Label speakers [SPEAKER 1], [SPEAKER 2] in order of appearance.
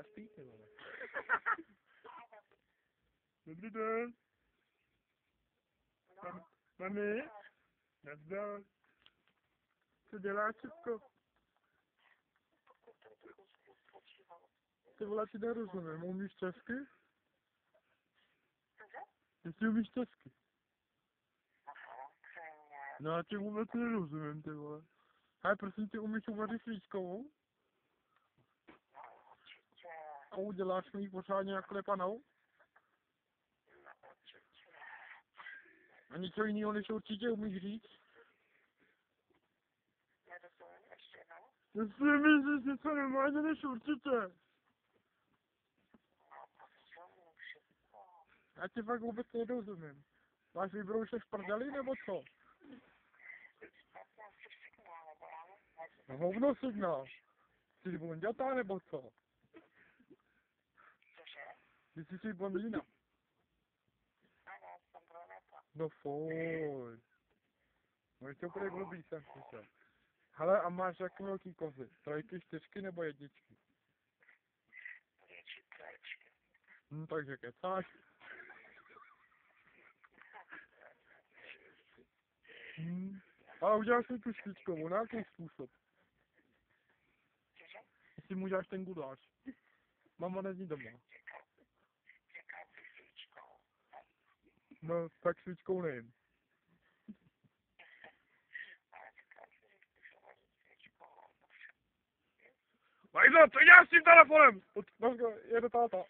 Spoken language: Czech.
[SPEAKER 1] šťastný, ty vole. Dobrý den. Mami? Nazdar. Co děláš, Čepko? Ty vole, si nerozumím, umíš česky? Jestli umíš česky? No já ti vůbec nerozumím, ty vole. Hej, prosím tě, umíš uvařit svíčkovou? A uděláš mi ji pořádně naklepanou? A něco jiného než určitě umíš říct? Jestli myslíš něco normálně než určitě. Já ti fakt vůbec nerozumím. Máš vybroušek v prdeli nebo co? No hovno signál. Jsi blondětá nebo co? Ty jsi blondýna. No fuj. No je to úplně blbý, jsem slyšel. Hele, a máš jak velký kozy? 3, 4 nebo 1? Takže kecáš. Ale uděláš mi tu špičkovou, na jaký způsob? Jestli mu uděláš ten guláš. Mama není doma. No, tak svíčkou nejím. Vajzo, co děláš s tím telefonem? Jede táta.